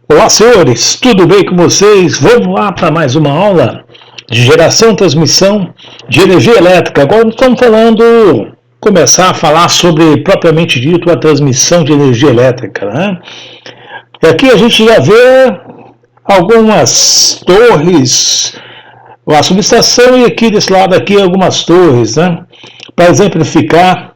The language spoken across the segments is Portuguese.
Olá, senhores, tudo bem com vocês? Vamos lá para mais uma aula de geração e transmissão de energia elétrica. Agora estamos começar a falar sobre, propriamente dito, a transmissão de energia elétrica, né? E aqui a gente já vê algumas torres, a subestação, e aqui desse lado aqui algumas torres, né? Para exemplificar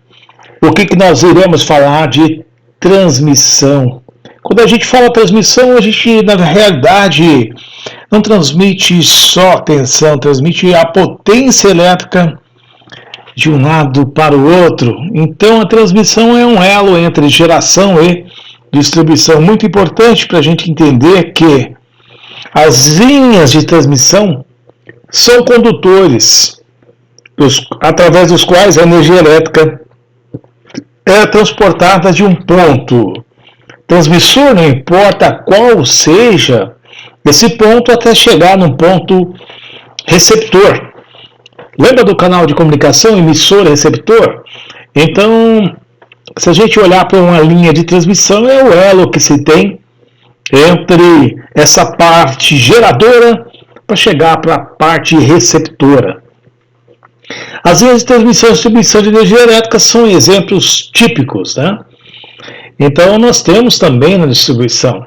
o que nós iremos falar de transmissão. Quando a gente fala transmissão, a gente, na realidade, não transmite só tensão, transmite a potência elétrica de um lado para o outro. Então, a transmissão é um elo entre geração e distribuição. Muito importante para a gente entender que as linhas de transmissão são condutores através dos quais a energia elétrica é transportada de um ponto transmissor, não importa qual seja esse ponto, até chegar num ponto receptor. Lembra do canal de comunicação emissor e receptor? Então, se a gente olhar para uma linha de transmissão, é o elo que se tem entre essa parte geradora para chegar para a parte receptora. As linhas de transmissão e distribuição de energia elétrica são exemplos típicos, né? Então, nós temos também na distribuição.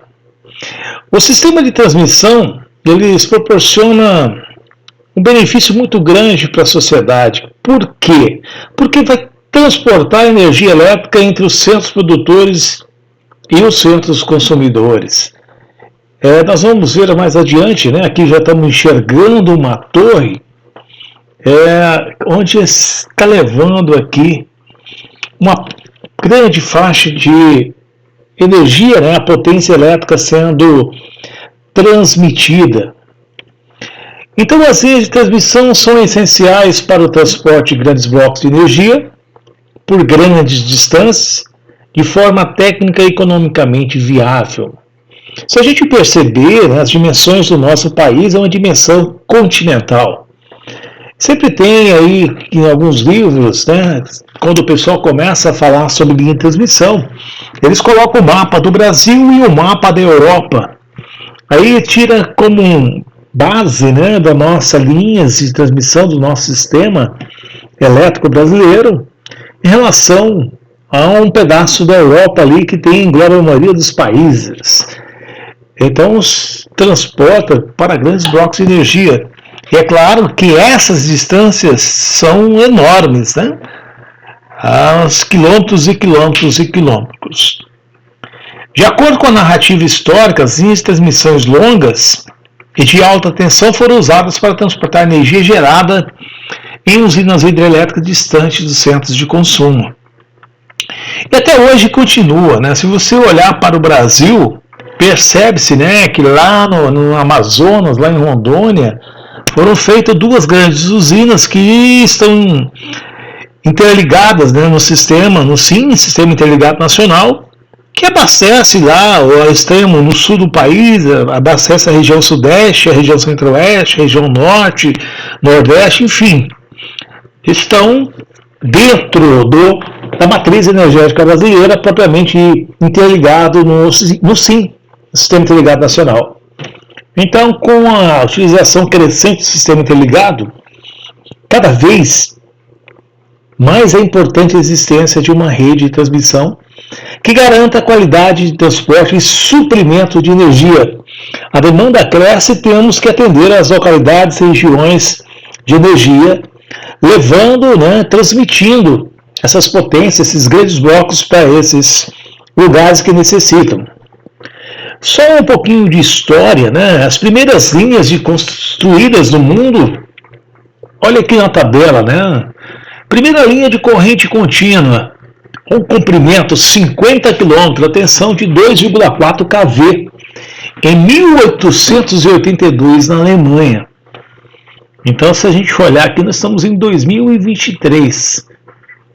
O sistema de transmissão, eles proporciona um benefício muito grande para a sociedade. Por quê? Porque vai transportar energia elétrica entre os centros produtores e os centros consumidores. Nós vamos ver mais adiante, né? Aqui já estamos enxergando uma torre, onde está levando aqui uma grande faixa de energia, né, a potência elétrica sendo transmitida. Então, as linhas de transmissão são essenciais para o transporte de grandes blocos de energia por grandes distâncias, de forma técnica e economicamente viável. Se a gente perceber, né, as dimensões do nosso país é uma dimensão continental. Sempre tem aí, em alguns livros, né, quando o pessoal começa a falar sobre linha de transmissão, eles colocam o mapa do Brasil e o mapa da Europa. Aí tira como base, né, da nossa linha de transmissão, do nosso sistema elétrico brasileiro, em relação a um pedaço da Europa ali que tem engloba a maioria dos países. Então, transporta para grandes blocos de energia. E é claro que essas distâncias são enormes, né? Aos quilômetros e quilômetros e quilômetros. De acordo com a narrativa histórica, as linhas de transmissões longas e de alta tensão foram usadas para transportar energia gerada em usinas hidrelétricas distantes dos centros de consumo. E até hoje continua, né? Se você olhar para o Brasil, percebe-se, né, que lá no Amazonas, lá em Rondônia, foram feitas duas grandes usinas que estão interligadas, né, no sistema Sistema Interligado Nacional, que abastece lá o extremo no sul do país, abastece a região sudeste, a região centro-oeste, a região norte, nordeste, enfim. Estão dentro da matriz energética brasileira, propriamente interligado no SIM, Sistema Interligado Nacional. Então, com a utilização crescente do sistema interligado, cada vez mais é importante a existência de uma rede de transmissão que garanta a qualidade de transporte e suprimento de energia. A demanda cresce e temos que atender às localidades e regiões de energia, levando, né, transmitindo essas potências, esses grandes blocos para esses lugares que necessitam. Só um pouquinho de história, né? As primeiras linhas construídas no mundo, olha aqui na tabela, né? Primeira linha de corrente contínua, com comprimento 50 km, a tensão de 2,4 kV, em 1882 na Alemanha. Então, se a gente olhar aqui, nós estamos em 2023.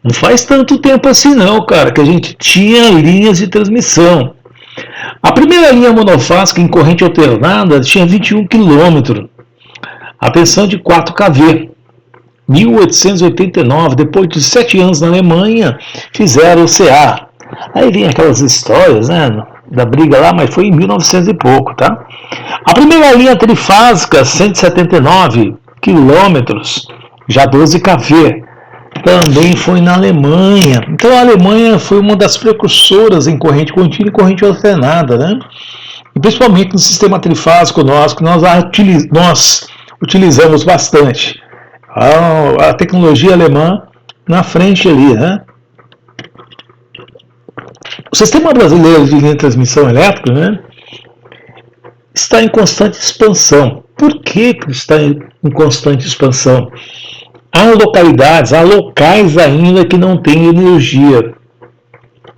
Não faz tanto tempo assim não, cara, que a gente tinha linhas de transmissão. A primeira linha monofásica em corrente alternada tinha 21 km, a tensão de 4 kV. 1889, depois de 7 anos na Alemanha, fizeram o CA. Aí vem aquelas histórias, né, da briga lá, mas foi em 1900 e pouco, tá? A primeira linha trifásica, 179 quilômetros, já 12 kV, também foi na Alemanha. Então a Alemanha foi uma das precursoras em corrente contínua e corrente alternada, né? E principalmente no sistema trifásico nosso, que nós utilizamos bastante. A tecnologia alemã na frente ali, né? O sistema brasileiro de linha de transmissão elétrica, né, está em constante expansão. Por que está em constante expansão? Há localidades, há locais ainda que não têm energia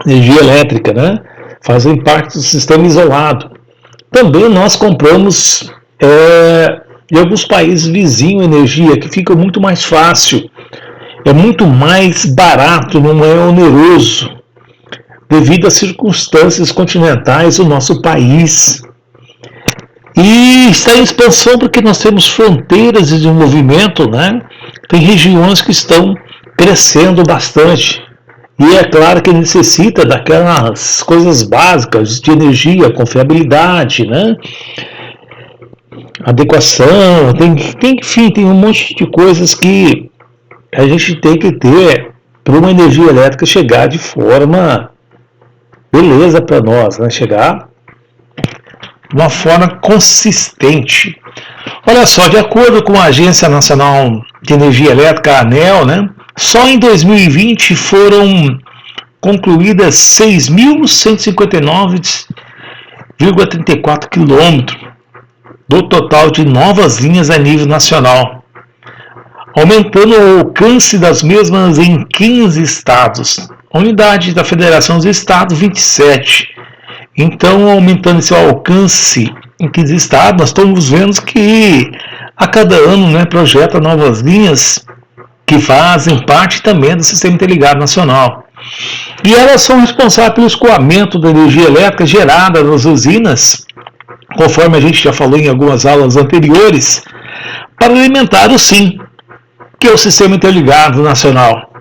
elétrica, né? Fazem parte do sistema isolado. Também nós compramos em alguns países vizinhos energia, que fica muito mais fácil, é muito mais barato, não é oneroso, devido às circunstâncias continentais do nosso país. E está em expansão porque nós temos fronteiras de desenvolvimento, né? Tem regiões que estão crescendo bastante. E é claro que necessita daquelas coisas básicas de energia, confiabilidade, né? Adequação, enfim, tem um monte de coisas que a gente tem que ter para uma energia elétrica chegar de forma beleza para nós, né? Chegar de uma forma consistente. Olha só, de acordo com a Agência Nacional de Energia Elétrica, a ANEEL, né? Só em 2020 foram concluídas 6.159,34 quilômetros do total de novas linhas a nível nacional, aumentando o alcance das mesmas em 15 estados. A unidade da Federação dos Estados, 27. Então, aumentando esse alcance em 15 estados, nós estamos vendo que a cada ano, né, projeta novas linhas que fazem parte também do Sistema Interligado Nacional. E elas são responsáveis pelo escoamento da energia elétrica gerada nas usinas, conforme a gente já falou em algumas aulas anteriores, para alimentar o SIM, que é o Sistema Interligado Nacional.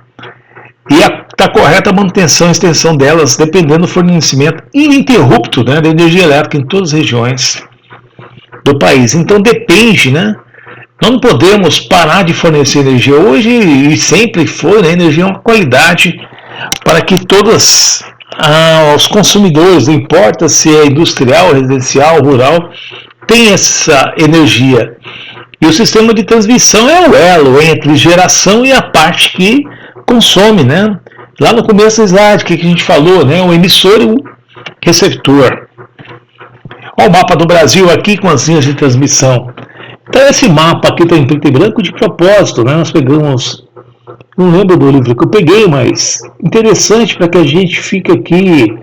E a correta manutenção e extensão delas, dependendo do fornecimento ininterrupto, né, da energia elétrica em todas as regiões do país. Então depende, né? Nós não podemos parar de fornecer energia hoje e sempre foi, né? Energia é uma qualidade para que todos os consumidores, não importa se é industrial, residencial, rural, tenham essa energia. E o sistema de transmissão é o elo entre geração e a parte que consome, né? Lá no começo do slide, o que a gente falou, né? O emissor e o receptor. Olha o mapa do Brasil aqui com as linhas de transmissão. Então esse mapa aqui está em preto e branco de propósito, né? Nós pegamos, não lembro do livro que eu peguei, mas interessante para que a gente fique aqui,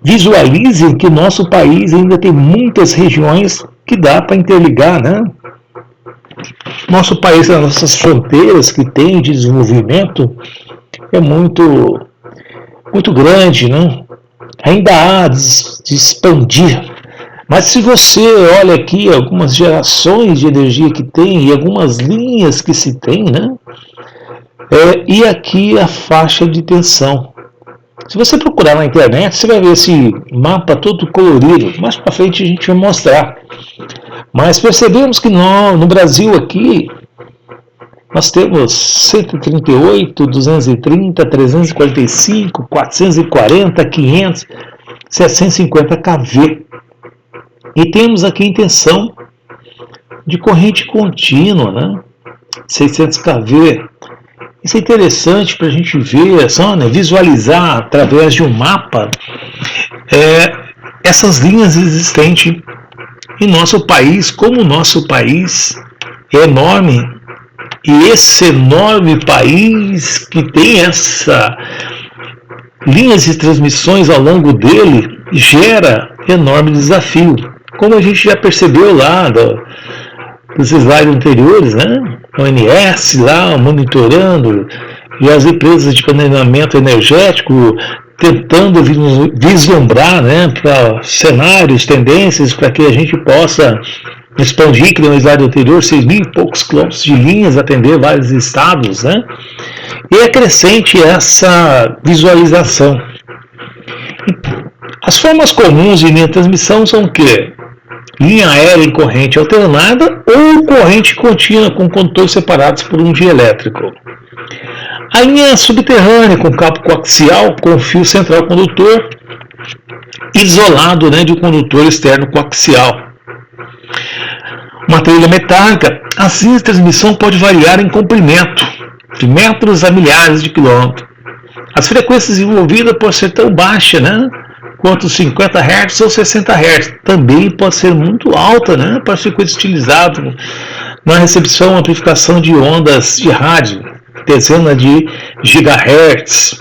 visualize que nosso país ainda tem muitas regiões que dá para interligar, né? Nosso país, as nossas fronteiras que tem de desenvolvimento é muito grande, né? Ainda há de expandir. Mas se você olha aqui algumas gerações de energia que tem e algumas linhas que se tem, né? E aqui a faixa de tensão. Se você procurar na internet, você vai ver esse mapa todo colorido. Mais para frente a gente vai mostrar. Mas percebemos que no Brasil aqui, nós temos 138, 230, 345, 440, 500, 750 kV. E temos aqui a intenção de corrente contínua, né? 600 kV. Isso é interessante para a gente ver, só, né, visualizar através de um mapa essas linhas existentes em nosso país, como o nosso país é enorme. E esse enorme país que tem essa linhas de transmissões ao longo dele gera enorme desafio. Como a gente já percebeu lá dos slides anteriores, né? O ONS lá monitorando e as empresas de planejamento energético tentando vislumbrar, né, para cenários, tendências, para que a gente possa expandir, que no slide anterior, 6.000 e poucos quilômetros de linhas, atender vários estados, né? E é crescente essa visualização. As formas comuns de linha de transmissão são o quê? Linha aérea em corrente alternada ou corrente contínua com condutores separados por um fio elétrico. A linha subterrânea com cabo coaxial com fio central condutor isolado, né, de um condutor externo coaxial. Uma trilha metálica, as linhas de transmissão pode variar em comprimento, de metros a milhares de quilômetros. As frequências envolvidas podem ser tão baixas, né, quanto 50 Hz ou 60 Hz. Também pode ser muito alta, né, para frequência utilizada na recepção e amplificação de ondas de rádio, dezenas de gigahertz.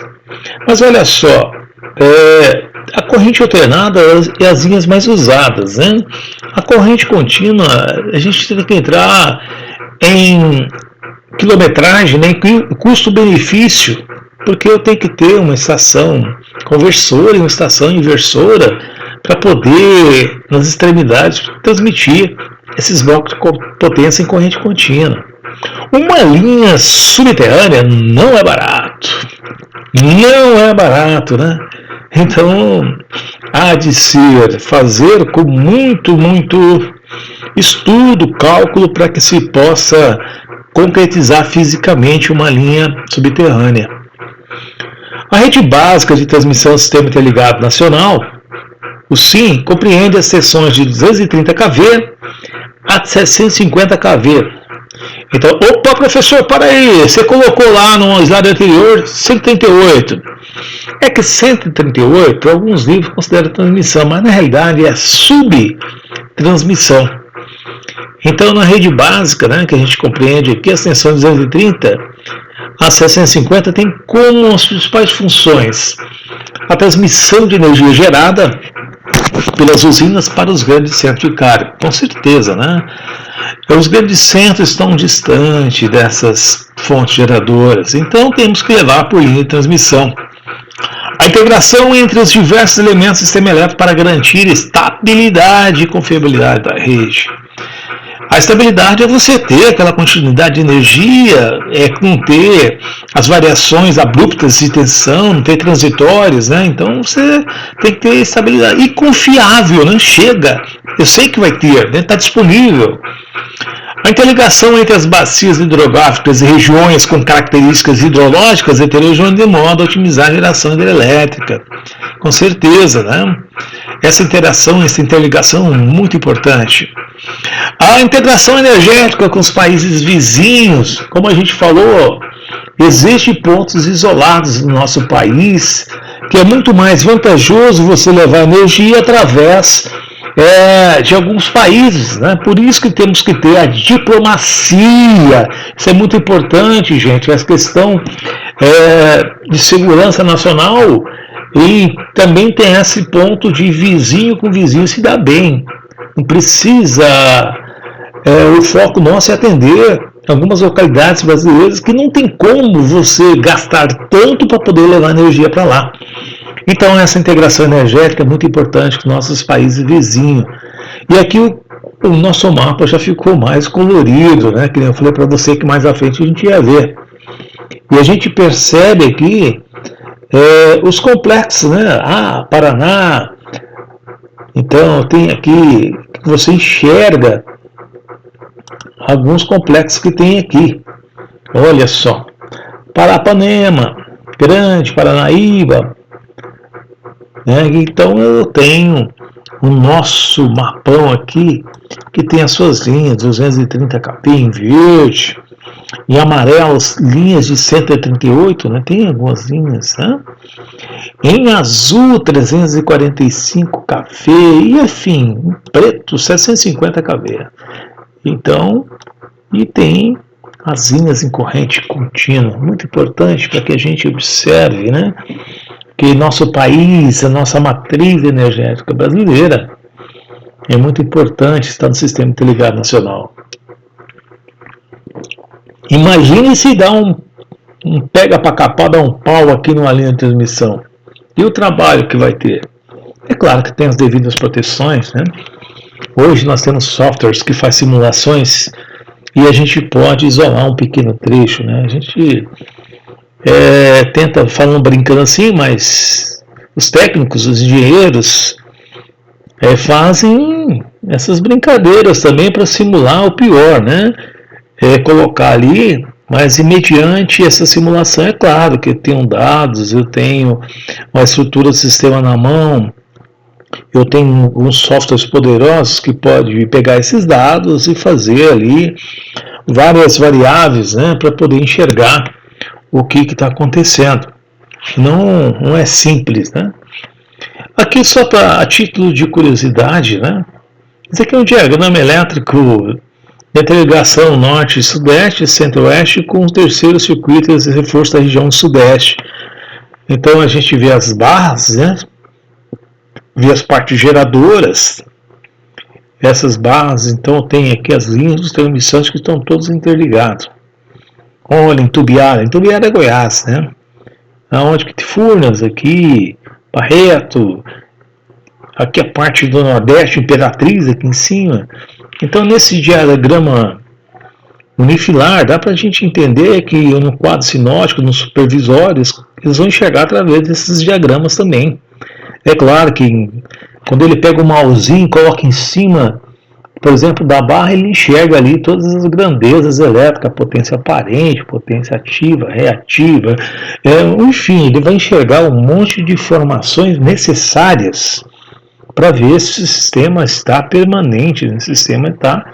Mas olha só, a corrente alternada é as linhas mais usadas, né? A corrente contínua, a gente tem que entrar em quilometragem, né, em custo-benefício, porque eu tenho que ter uma estação conversora e uma estação inversora para poder, nas extremidades, transmitir esses blocos de potência em corrente contínua. Uma linha subterrânea não é barato. Não é barato, né? Então, há de ser fazer com muito estudo, cálculo, para que se possa concretizar fisicamente uma linha subterrânea. A rede básica de transmissão do Sistema Interligado Nacional, o SIM, compreende as seções de 230 kV a 750 kV. Então, opa, professor, para aí, você colocou lá no slide anterior 138. É que 138, alguns livros consideram transmissão, mas na realidade é subtransmissão. Então, na rede básica, né, que a gente compreende aqui, a extensão de 230 a 750 tem como as principais funções a transmissão de energia gerada pelas usinas para os grandes centros de carga. Com certeza, né? Os grandes centros estão distantes dessas fontes geradoras, então temos que levar por linha de transmissão. A integração entre os diversos elementos do sistema elétrico para garantir estabilidade e confiabilidade da rede. A estabilidade é você ter aquela continuidade de energia, não ter as variações abruptas de tensão, não ter transitórios, né? Então você tem que ter estabilidade. E confiável, né? Chega, eu sei que vai ter, né? Está disponível. A interligação entre as bacias hidrográficas e regiões com características hidrológicas heterogêneas de modo a otimizar a geração hidrelétrica. Com certeza, né? Essa interação, essa interligação é muito importante. A integração energética com os países vizinhos, como a gente falou, existem pontos isolados no nosso país que é muito mais vantajoso você levar energia através de alguns países, né? Por isso que temos que ter a diplomacia. Isso é muito importante, gente. Essa questão de segurança nacional, e também tem esse ponto de vizinho com vizinho se dar bem. Não precisa, o foco nosso é atender algumas localidades brasileiras que não tem como você gastar tanto para poder levar energia para lá. Então essa integração energética é muito importante com nossos países vizinhos. E aqui o nosso mapa já ficou mais colorido, né? Que eu falei para você que mais à frente a gente ia ver. E a gente percebe aqui os complexos, né? Paraná. Então tem aqui, você enxerga alguns complexos que tem aqui. Olha só, Parapanema, Grande, Paranaíba. Então eu tenho o nosso mapão aqui, que tem as suas linhas, 230 kV em verde, em amarelo linhas de 138, né? Tem algumas linhas, né? Em azul 345 kV e enfim, em preto 750 kV. Então, e tem as linhas em corrente contínua, muito importante para que a gente observe, né? Que nosso país, a nossa matriz energética brasileira é muito importante estar no Sistema Interligado Nacional. Imagine se dá um pega para capar, dá um pau aqui numa linha de transmissão. E o trabalho que vai ter? É claro que tem as devidas proteções, né? Hoje nós temos softwares que fazem simulações e a gente pode isolar um pequeno trecho, né? A gente tenta, falando brincando assim, mas os técnicos, os engenheiros, fazem essas brincadeiras também para simular o pior, né? Colocar ali, mas mediante essa simulação, é claro que eu tenho dados, eu tenho uma estrutura do sistema na mão, eu tenho uns softwares poderosos que podem pegar esses dados e fazer ali várias variáveis, né, para poder enxergar o que está acontecendo. Não é simples, né? Aqui só a título de curiosidade, né? Esse aqui é um diagrama elétrico entre a ligação norte e sudeste, centro-oeste, com o terceiro circuito de reforço da região sudeste. Então a gente vê as barras, né? Vê as partes geradoras. Essas barras, então, tem aqui as linhas de transmissão que estão todos interligados. Olha, Itumbiara é Goiás, né? Aonde que Furnas, aqui, Barreto, aqui a parte do Nordeste, Imperatriz, aqui em cima. Então, nesse diagrama unifilar, dá para a gente entender que no quadro sinótico, nos supervisórios, eles vão enxergar através desses diagramas também. É claro que quando ele pega o mausinho e coloca em cima, por exemplo, da barra, ele enxerga ali todas as grandezas elétricas, potência aparente, potência ativa, reativa, enfim, ele vai enxergar um monte de informações necessárias para ver se o sistema está permanente, se o sistema está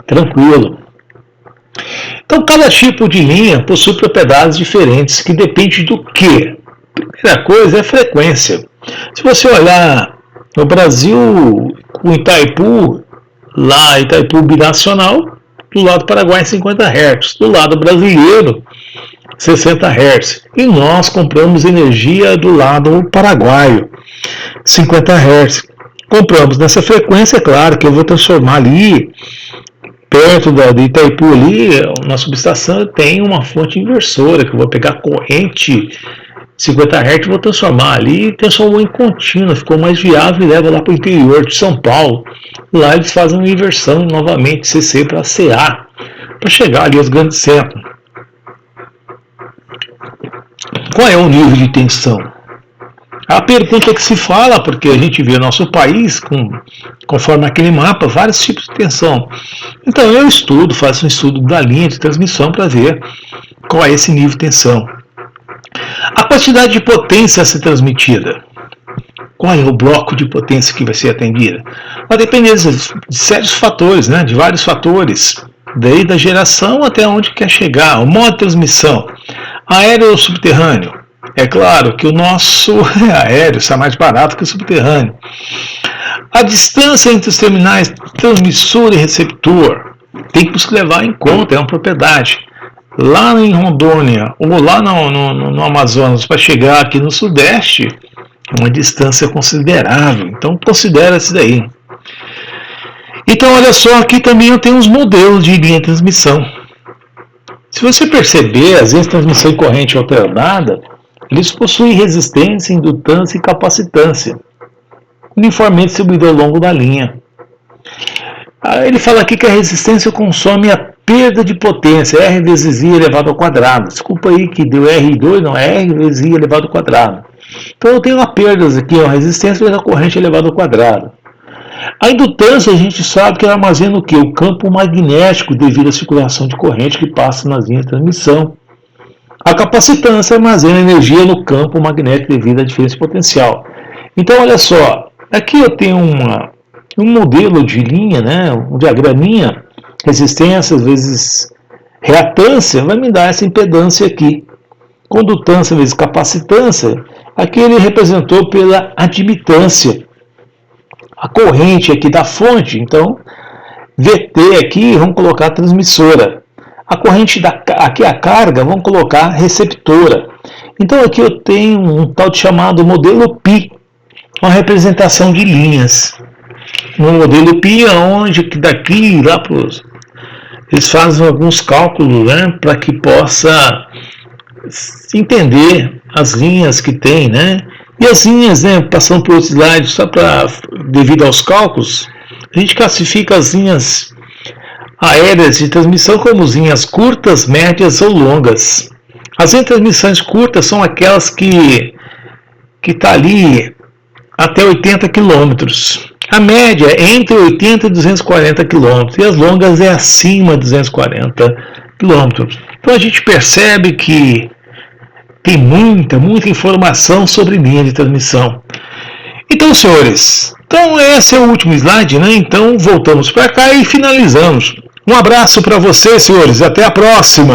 tranquilo. Então, cada tipo de linha possui propriedades diferentes, que depende do quê? Primeira coisa é a frequência. Se você olhar no Brasil, o Itaipu, lá Itaipu binacional, do lado Paraguai 50 Hz, do lado brasileiro 60 Hz. E nós compramos energia do lado paraguaio 50 Hz. Compramos nessa frequência, é claro que eu vou transformar ali, perto de Itaipu ali, na subestação tem uma fonte inversora, que eu vou pegar corrente 50 Hz, vou transformar ali, transformou em contínua, ficou mais viável e leva lá para o interior de São Paulo. Lá eles fazem uma inversão novamente, CC para CA, para chegar ali aos grandes centros. Qual é o nível de tensão? A pergunta que se fala, porque a gente vê o nosso país, conforme aquele mapa, vários tipos de tensão. Então eu faço um estudo da linha de transmissão para ver qual é esse nível de tensão. A quantidade de potência a ser transmitida. Qual é o bloco de potência que vai ser atendida? Vai depender de sérios fatores, né? De vários fatores. Desde a geração até onde quer chegar. O modo de transmissão. Aéreo ou subterrâneo? É claro que o nosso aéreo está mais barato que o subterrâneo. A distância entre os terminais transmissor e receptor. Tem que se levar em conta, é uma propriedade. Lá em Rondônia ou lá no Amazonas, para chegar aqui no Sudeste, é uma distância considerável. Então, considera isso daí. Então, olha só, aqui também eu tenho uns modelos de linha de transmissão. Se você perceber, as linhas de transmissão em corrente alternada, eles possuem resistência, indutância e capacitância, uniformemente distribuída ao longo da linha. Ele fala aqui que a resistência consome a perda de potência, R vezes I elevado ao quadrado. Desculpa aí que deu R2, não é R vezes I elevado ao quadrado. Então eu tenho uma perda aqui, uma resistência vezes a corrente elevada ao quadrado. A indutância a gente sabe que ela armazena o quê? O campo magnético devido à circulação de corrente que passa nas linhas de transmissão. A capacitância armazena energia no campo magnético devido à diferença potencial. Então olha só, aqui eu tenho um modelo de linha, né, um diagraminha, resistência vezes reatância, vai me dar essa impedância aqui. Condutância vezes capacitância, aqui ele representou pela admitância. A corrente aqui da fonte, então, VT aqui, vamos colocar transmissora. A corrente aqui a carga, vamos colocar receptora. Então aqui eu tenho um tal de chamado modelo Pi, uma representação de linhas. No modelo Pi, onde daqui lá para eles fazem alguns cálculos, né, para que possa entender as linhas que tem, né? E as linhas, né, passando por outros slides, só para devido aos cálculos, a gente classifica as linhas aéreas de transmissão como linhas curtas, médias ou longas. As linhas de transmissões curtas são aquelas que que está ali até 80 km. A média é entre 80 e 240 km e as longas é acima de 240 km. Então a gente percebe que tem muita informação sobre linha de transmissão. Então, senhores, esse é o último slide, né? Então voltamos para cá e finalizamos. Um abraço para vocês, senhores. Até a próxima.